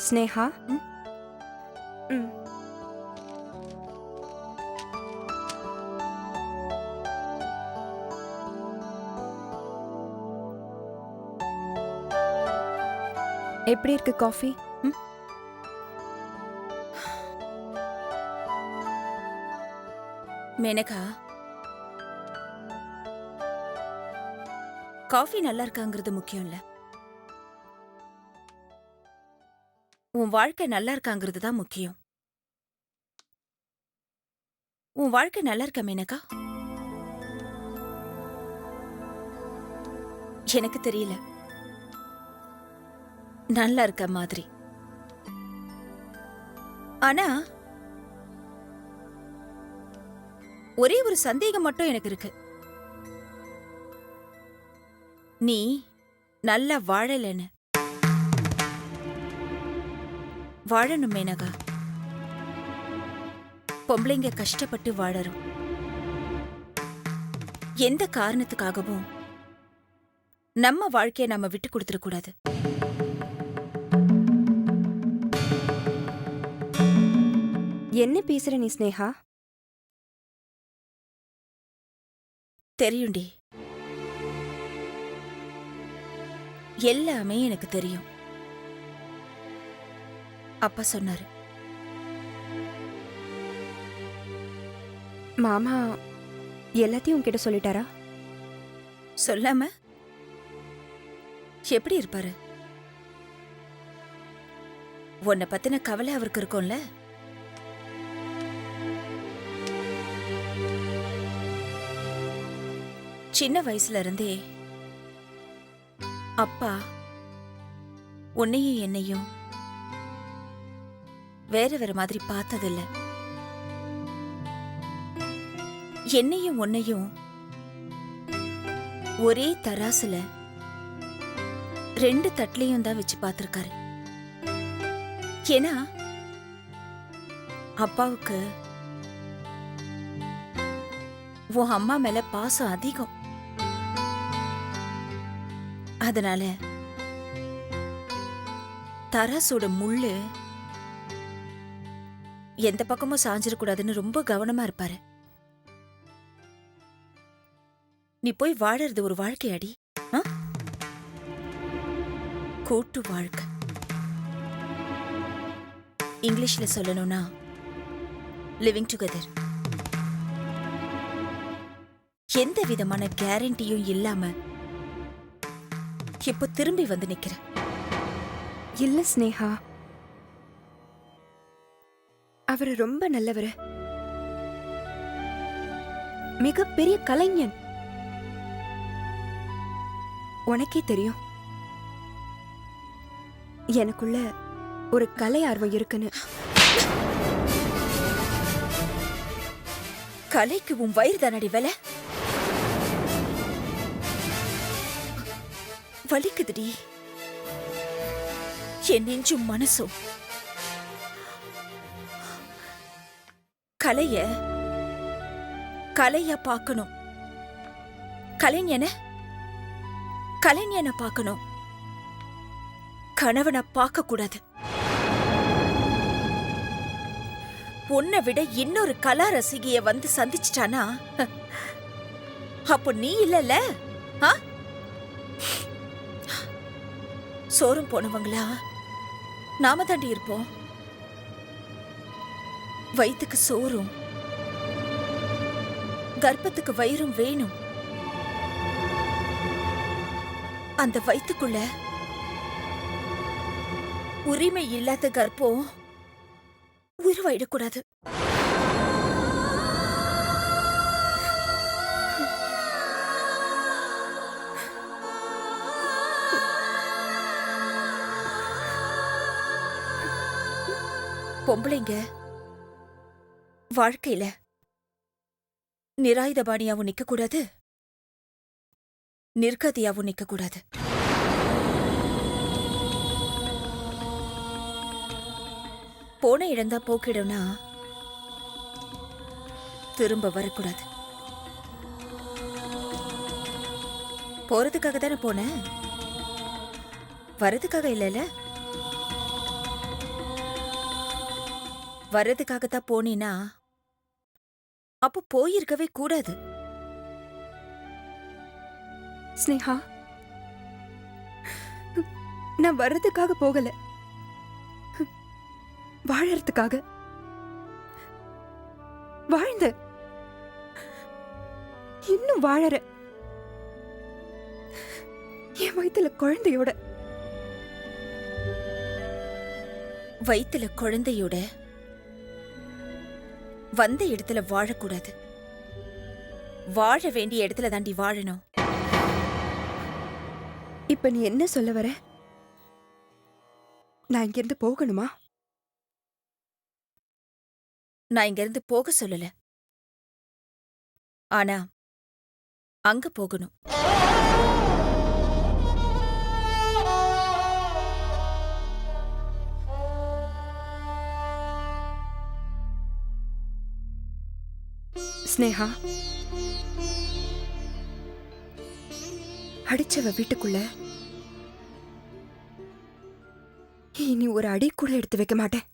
ஸ்னேகா. ம். எப்படி இருக்கு காஃபி? மேனகா, காஃபி நல்லா இருக்காங்கிறது முக்கியம் இல்ல. உன் வாழ்க்கை நல்லா இருக்காங்கிறது தான் முக்கியம். உன் வாழ்க்கை நல்லா இருக்கா மேனகா? எனக்கு தெரியல. நல்லா இருக்க மாதிரி. ஆனா ஒரே ஒரு சந்தேகம் மட்டும் எனக்கு இருக்கு. நீ நல்லா வாழலன்னு. வாழணும் மேனகா. பொம்பளைங்க கஷ்டப்பட்டு வாழறோம். எந்த காரணத்துக்காகவும் நம்ம வாழ்க்கைய நாம விட்டு கொடுத்துட கூடாது. என்ன பேசுற நீ ஸ்னேகா? தெரியும்டி. எல்லாமே எனக்கு தெரியும். அப்பா சொன்னாரு. மாமா எல்லாத்தையும் உன்கிட்ட சொல்லிட்டாரா? சொல்லாம எப்படி இருப்பாரு? உன்னை பத்தின கவலை அவருக்கு இருக்கும்ல. சின்ன வயசுல இருந்தே அப்பா உன்னையும் என்னையும் வேற வேற மாதிரி பார்த்ததில்ல. என்னையும் உன்னையும் ஒரே தராசுல 2 தட்லையும் தான் வச்சு பார்த்திருக்காரு. ஏன்னா அப்பாவுக்கு உன் அம்மா மேல பாசம் அதிகம். அதனால தராசோட முள்ளு எந்த பக்கமும் சாஞ்சிடக்கூடாதுன்னு ரொம்ப கவனமா இருப்பாரு. நீ போய் வாழறது ஒரு வாழ்க்கையாடி. கூட்டு வாழ்க்கை. இங்கிலீஷ்ல சொல்லணும்னா லிவிங் டுகெதர். எந்த விதமான கேரண்டியும் இல்லாம இப்போ திரும்பி வந்து நிக்கிற. இல்ல ஸ்னேகா, அவரு ரொம்ப நல்லவரு. மிகப்பெரிய கலைஞன். உனக்கே தெரியும் எனக்குள்ள ஒரு கலை ஆர்வம் இருக்குன்னு. கலைக்கு உன் வயிறு தானடி வேலை. வலிக்குதுடி என் நெஞ்சும் மனசும். கலைய கலையா பார்க்கணும். கலைஞன கலைஞன பார்க்கணும். கணவனை பார்க்க கூடாது. உன்னை விட இன்னொரு கலா ரசிகைய வந்து சந்திச்சிட்டானா அப்போ நீ இல்லல. சோறும் போனவங்களா நாம தாண்டி இருப்போம். வயிற்றுக்கு சோறும் கர்ப்பத்துக்கு வயிறும் வேணும். அந்த வயிற்றுக்குள்ள உரிமை இல்லாத கர்ப்பம் உருவாயிடக்கூடாது. பொம்பளைங்க வாழ்க்கையில நிராயுதபாணியாவும் நிக்க கூடாது, நிர்கதியாவும் நிக்க கூடாது. போன இடந்தா போக்கிடும்னா திரும்ப வரக்கூடாது. போறதுக்காக தானே போன, வரதுக்காக இல்லைல்ல. வர்றதுக்காகத்தான் போனீனா அப்போ போயிருக்கவே கூடாது. ஸ்னேகா, நான் வர்றதுக்காக போகல, வாழறதுக்காக. வாழ்ந்த இன்னும் வாழற என் வயித்துல குழந்தையோட. வயித்துல குழந்தையோட வந்த இடத்துல வாழக்கூடாது. வாழ வேண்டிய இடத்துல தாண்டி வாழணும். இப்ப நீ என்ன சொல்ல வர? நான் இங்கிருந்து போகணுமா? நான் இங்க இருந்து போக சொல்லல, ஆனா அங்க போகணும். ஸ்னேகா, அடிச்சவ வீட்டுக்குள்ள இனி ஒரு அடி கூட எடுத்து வைக்க மாட்டேன்.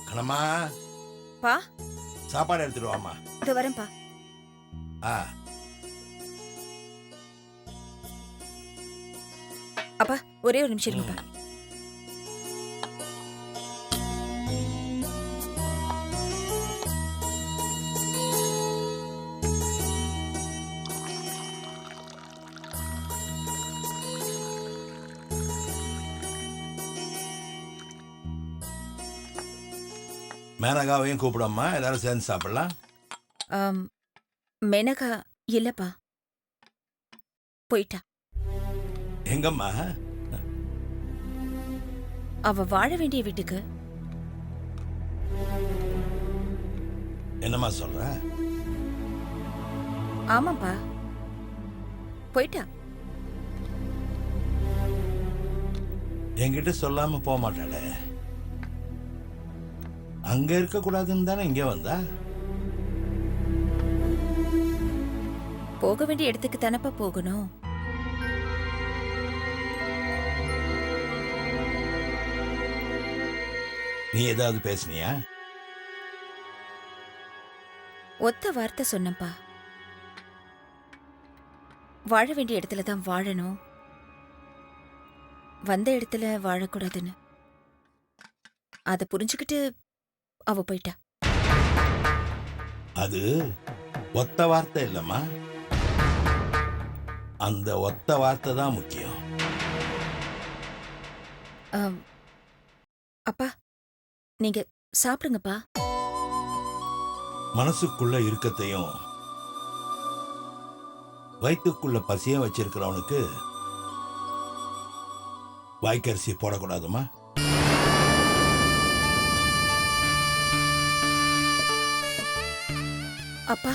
கணமா, பா, சாப்பாடு எடுத்துட்டு வாமா. இது வரேன்பா. ஆ, அப்பா ஒரே ஒரு நிமிஷம் இருங்கப்பா. மேனகாவையும் கூப்பிடாமா, எல்லாரும் சேர்ந்து சாப்பிடலாம். ஆம், மெனகா இல்லப்பா, போயிட்டா. எங்கம்மா? அவ வாழ வேண்டிய வீட்டுக்கு. என்னம்மா சொல்ற? ஆமாப்பா, போயிட்டா. என்கிட்ட சொல்லாம போக மாட்டாளே. அங்க இருக்க கூடாதுன்னு தானே இங்க வந்தா? போக வேண்டிய இடத்துக்கு தானப்பா போகணும். நீ ஏதாவது பேசுனியா? ஒத்த வார்த்தை சொன்னப்பா. வாழ வேண்டிய இடத்துல தான் வாழணும், வந்த இடத்துல வாழக்கூடாதுன்னு. அதை புரிஞ்சுக்கிட்டு அவ போயிட்டா. அது ஒத்த வார்த்தை இல்லம்மா, அந்த ஒத்த வார்த்தை தான் முக்கியம். ஆம், அப்பா நீங்க சாப்பிடுங்கப்பா. மனசுக்குள்ள இருக்கத்தையும் வயிற்றுக்குள்ள பசியும் வச்சிருக்கிறவனுக்கு வாய்க்கரிசி போடக்கூடாதுமா. அப்பா,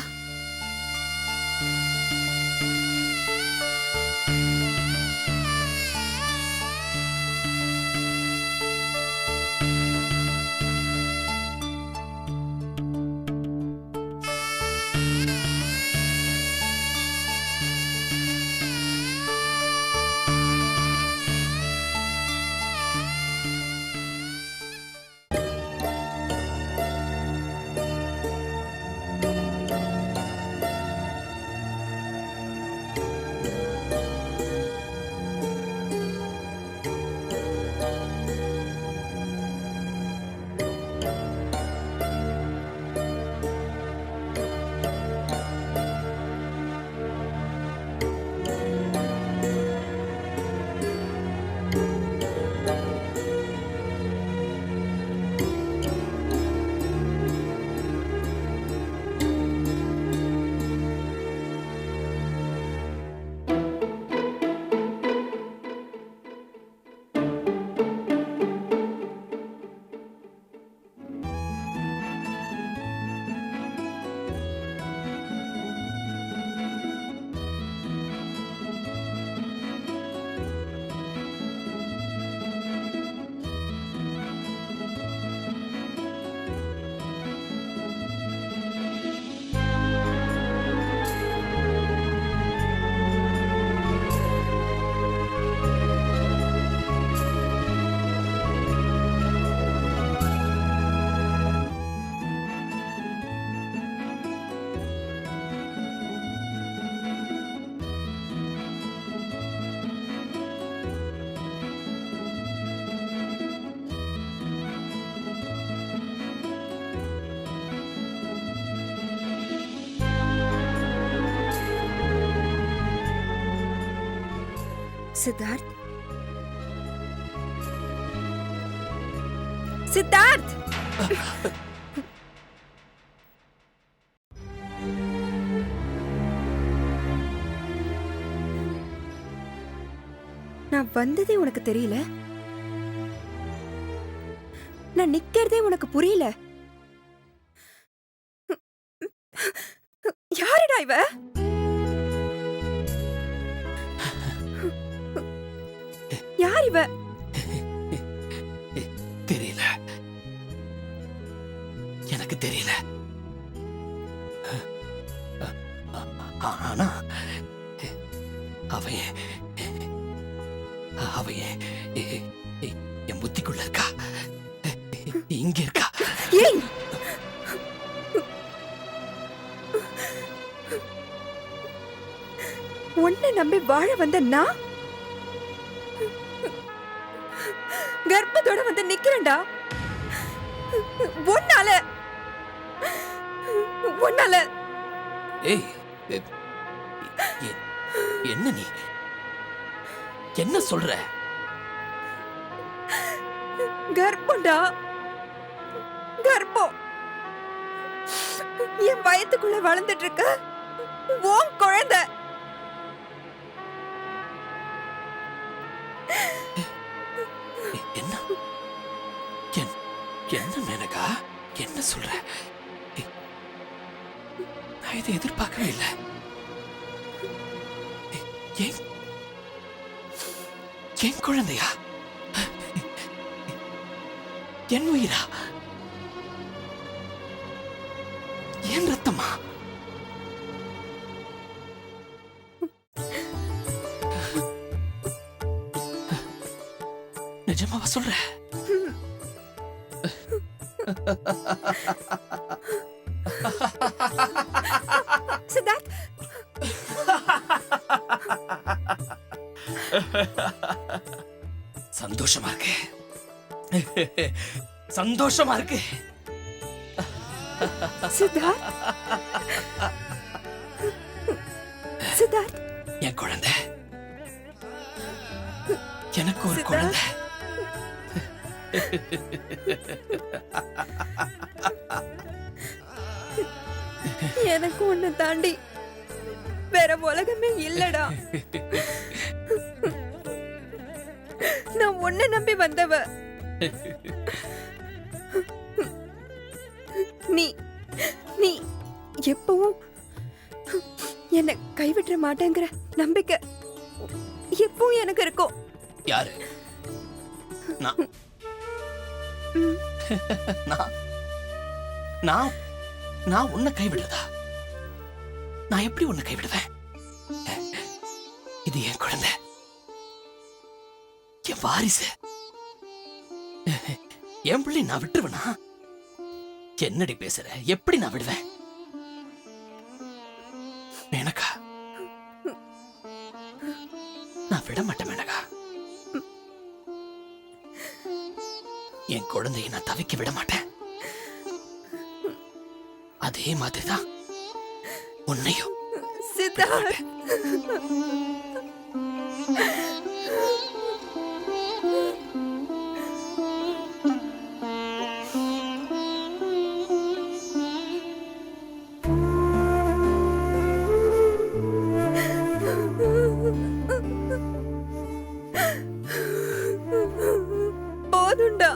சித்தார்த், சித்தார்த், நான் வந்ததே உனக்கு தெரியல. நான் நிக்கிறதே உனக்கு புரியல. யாருடா இவ? யார் இவ? தெரியல, எனக்கு தெரியல. ஆனா அவைய என் புத்திக்குள்ள இருக்கா, இங்க இருக்கா. ஏய், உன்னை நம்பி வாழ வந்த நான் கர்ப்பத்தோட வந்து நிக்கிறேன்டா. ஒன்னால ஒன்னால ஏய், என்ன நீ என்ன சொல்ற? கர்ப்பம்டா, கர்ப்பம். என் வயத்துக்குள்ள வளர்ந்துட்டு இருக்க உன் குழந்தை. என்ன என்ன மேனகா, என்ன சொல்ற? நான் இதை எதிர்பார்க்கவே இல்லை. என் குழந்தையா, என் உயிரா, என் ரத்தமா? நிஜமாவா சொல்ற? சித்தார்த், சந்தோஷமா இருக்கு, சந்தோஷமா இருக்கு. சித்தார்த், சித்தார்த், என் குழந்தை, எனக்கு ஒரு குழந்தை. எனக்கு உன்னை தாண்டி வேற உலகமே இல்லடா. நான் உன்னை நம்பி வந்தவ. நீ நீ எப்பவும் என்னை கைவிட மாட்டேங்கிற நம்பிக்கை எப்பவும் எனக்கு இருக்கும். யாரு? நான் நான் நான் உன்னை கைவிடுறதா? நான் எப்படி உன்னை கைவிடுவேன்? இது என் குழந்தை, என் வாரிசு. என் பிள்ளை நான் விட்டுருவேனா? என்னடி பேசுற? எப்படி நான் விடுவேன்? மேனகா, நான் விட மாட்டேன் மேனகா. என் குழந்தையை நான் தவிக்க விட மாட்டேன். அதே மாதிரிதான் உன்னையும். சித்தார்த், போதும்டா,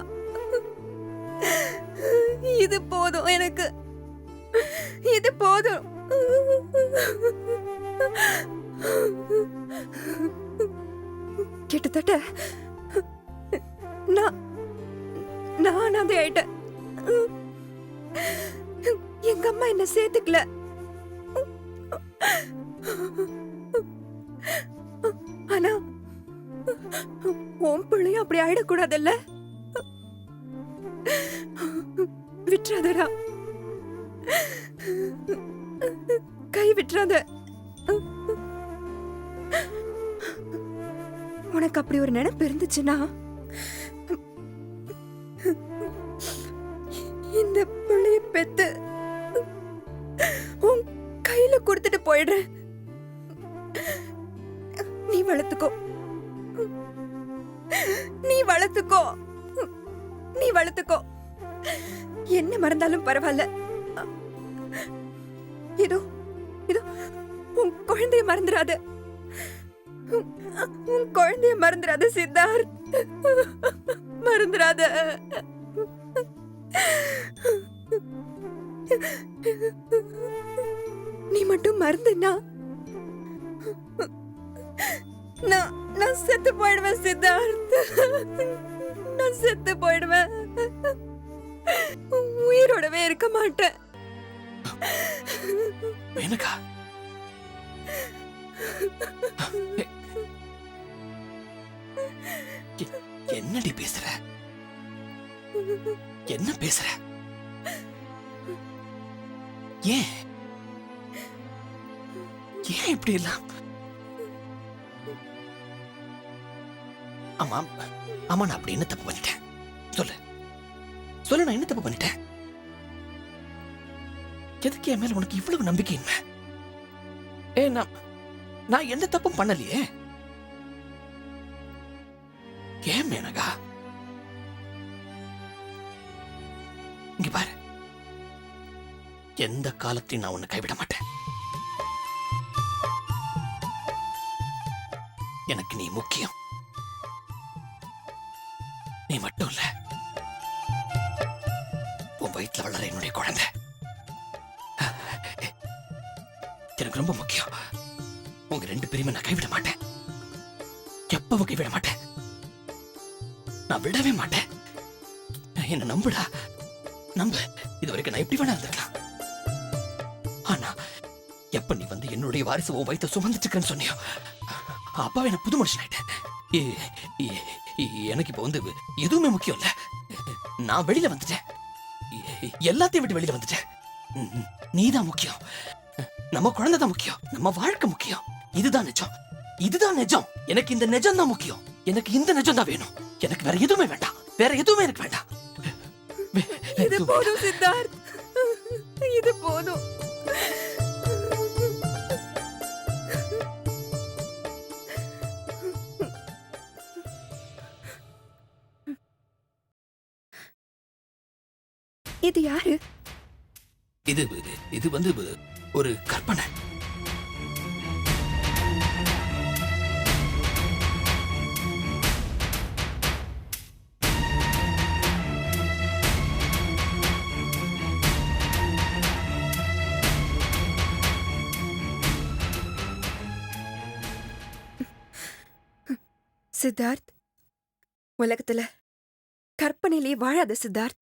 இது போதும் எனக்கு, இது போதும். கிட்டத்தட்ட நான் அனாதை ஆயிட்டேன். எங்க அம்மா என்ன சேர்த்துக்கல. ஆனா உன் பிள்ளையும் அப்படி ஆயிடக்கூடாதுல்ல. விட்டுறாதடா, கை விட்டுறாத. உனக்கு அப்படி ஒரு நினைப்பு இருந்துச்சுன்னா இந்த பிள்ளைய பெத்து உன் கையில கொடுத்துட்டு போயிடுறேன். நீ வளர்த்துக்கோ. வளர்த்துக்கோ. நீ வளர்த்துக்கோ. என்ன மறந்தாலும் பரவாயில்ல. இதோ இதோ உன் குழந்தைய மறந்துடாத. உன் குழந்தைய மறந்துடாத சித்தார்த். மறந்துடாத. நீ மட்டும் மறந்துனா நான் செத்து போயிடுவேன் சித்தார்த். நான் செத்து போயிடுவேன். உயிரோடவே இருக்க மாட்டேன். மேனகா, என்னடி பேசுற? என்ன பேசுற? ஏன் ஏன் இப்படி எல்லாம்? ஆமா ஆமா, நான் அப்படி என்ன தப்பு பண்ணிட்டேன்? சொல்லு சொல்லு, நான் என்ன தப்பு பண்ணிட்டேன்? எதுக்கு என் மேல உனக்கு இவ்வளவு நம்பிக்கை இன்மை? நான் எந்த தப்பும் பண்ணலையே. ஏன் மேனகா? இங்க பாரு, எந்த காலத்தையும் நான் உன்னை கைவிட மாட்டேன். எனக்கு நீ முக்கியம். நீ மட்டும் இல்ல, உன் வயிற்றுல வளர என்னுடைய குழந்தை எனக்கு ரொம்ப முக்கியம். உங்க ரெண்டு பேருமே நான் கைவிட மாட்டேன். எப்பவும் கைவிட மாட்டேன். நான் விடவே மாட்டேன். என்ன நம்புடா, நம்பு. இது வரைக்கும் நான் எப்படி வேணா இருந்திருக்கலாம். ஆனா எப்ப நீ வந்து என்னுடைய வாரிசு உன் வயித்தை சுமந்துட்டு இருக்கேன்னு சொன்னியோ, அப்பாவே நான் புது மனுஷன் ஆயிட்டேன். எனக்கு இப்ப வந்து எதுவுமே முக்கியம் இல்ல. நான் வெளியில வந்துட்டேன். எல்லாத்தையும் விட்டு வெளியில வந்துட்டேன். நீதான் முக்கியம். நம்ம குழந்தை தான் முக்கியம். நம்ம வாழ்க்கை முக்கியம். இதுதான் நிஜம். இதுதான் நிஜம். எனக்கு இந்த நிஜம் தான் முக்கியம். எனக்கு இந்த நிஜம் தான் வேணும். எனக்கு வேற எதுவுமே வேண்டாம். வேற எதுவுமே எனக்கு வேண்டாம். இது போதும் சித்தார்த். இது போதும். இது யாரு? இது வந்து ஒரு கற்பனை. சித்தார்த், உலகத்துல கற்பனையிலே வாழாத சித்தார்த்.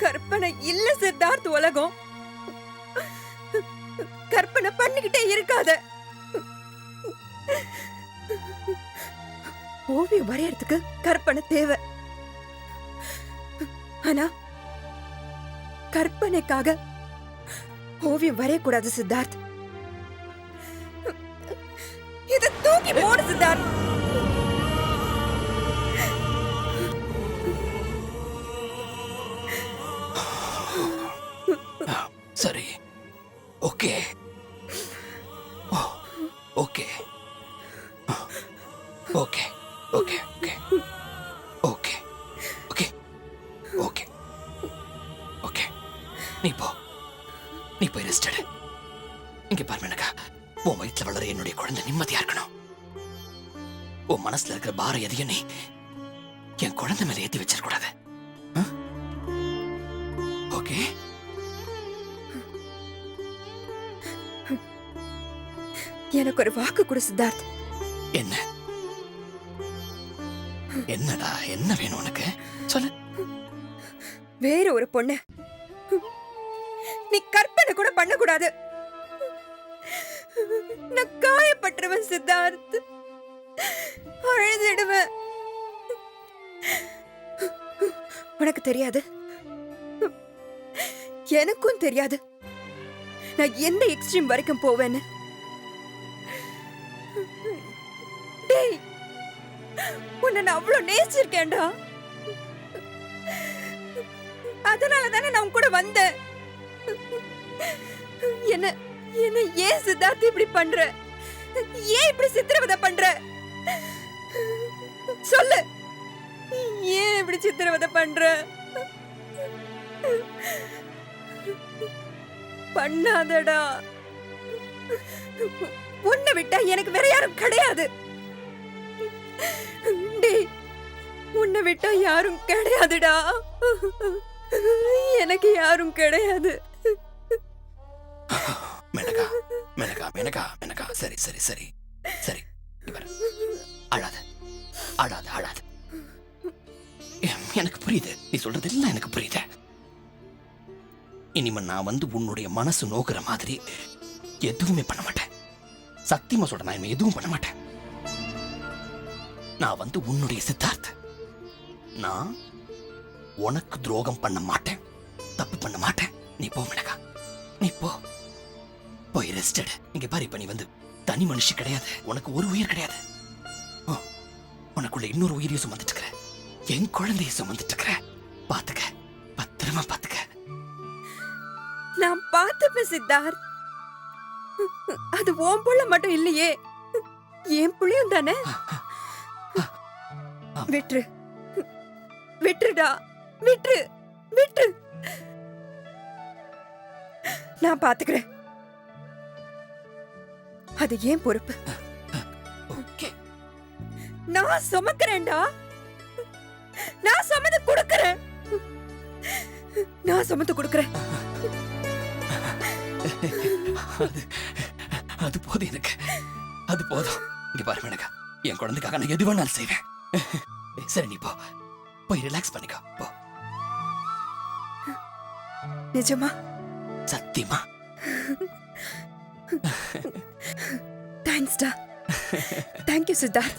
கற்பனை இல்ல சித்தார்த் உலகம். கற்பனை பண்ணிக்கிட்டே இருக்காத. ஓவியம் வரையறதுக்கு கற்பனை தேவை. ஆனா கற்பனைக்காக ஓவியம் வரையக்கூடாது சித்தார்த். இதை தூக்கி போடு சித்தார்த். சரி, okay okay okay okay okay okay okay okay okay. நீ போய் ரெஸ்ட் எடு. இங்க பாரு மேனகா, உன் வயிற்றுல வளர என்னுடைய குழந்தை நிம்மதியா இருக்கணும். உன் மனசுல இருக்கிற பாரம் எதையும் நீ என் குழந்தை மேல ஏத்தி வச்சிடக்கூடாது. ஓகே? எனக்கு ஒரு வாக்கு கொடு சித்தார்த். என்ன? என்னடா, என்ன வேணும் உனக்கு? சொல்லு. வேற ஒரு பொண்ணு நீ கற்பனை கூட பண்ணக்கூடாது. நான் காயப்பட்டுருவேன் சித்தார்த். அழுதிடுவேன். உனக்கு தெரியாது, எனக்கும் தெரியாது நான் எந்த எக்ஸ்ட்ரீம் வரைக்கும் போவேன்னு. டேய், உன்னை நான் அவ்வளவு நேசிச்சிருக்கேன்டா. அதனாலதானே நான் உன் கூட வந்தேன். என்ன என்ன ஏன் சித்தார்த் இப்படி பண்ற? ஏன் இப்படி சித்திரவதை பண்ற? சொல்லு, ஏன் இப்படி சித்திரவதை பண்ற? பண்ணாதடா. உன்னை விட்டா எனக்கு வேற யாரும் கிடையாது. டேய், உன்னை விட்டா யாரும் கிடையாதுடா. எனக்கு யாரும் கிடையாது. மேனகா மேனகா மேனகா மேனகா, சரி சரி சரி சரி, இவர் அழாத அழாத அழாத. எனக்கு புரியுது, நீ சொல்றது எல்லாம் எனக்கு புரியுது. இனிமே நான் வந்து உன்னுடைய மனசு நோக்குற மாதிரி எதுவுமே பண்ண மாட்டேன். சத்தியமா சொல்றேன், நான் இனிமே எதுவும் பண்ண மாட்டேன். நான் வந்து உன்னுடைய சித்தார்த். நான் உனக்கு துரோகம் பண்ண மாட்டேன், தப்பு பண்ண மாட்டேன். நீ போ மேனகா, நீ போ, போய் ரெஸ்டட். இங்க பாரு, இப்ப நீ வந்து தனி மனுஷி கிடையாது, உனக்கு ஒரு உயிர் கிடையாது. உனக்குள்ள இன்னொரு உயிரையும் சுமந்துட்டு இருக்கிற, என் குழந்தைய சுமந்துட்டு இருக்கிற. பாத்துக்க, பத்திரமா பாத்துக்க. நான் பார்த்துப்பேன் சித்தார்த். அது உன் புள்ள மட்டும் இல்லையே, என் புள்ளையும் தானே. விட்டுரு, விட்டுருடா, விட்டுரு, விட்டுரு. நான் பாத்துக்கிறேன். அது ஏன் பொறுப்பு. ஓகே, நான் சுமக்கிறேன்டா. நான் சுமந்து கொடுக்கறேன். நான் சுமந்து கொடுக்கறேன். அது போதும் எனக்கு, அது போதும். இங்க பாரு மேனகா, என் குழந்தைக்காக நான் எது வேணாலும் செய்வேன். சரி, நீ போ, போய் ரிலாக்ஸ் பண்ணிக்கோ, போ. நிஜமா? சத்தியமா. தேங்க்ஸ்டா. தேங்க்யூ சித்தார்த்.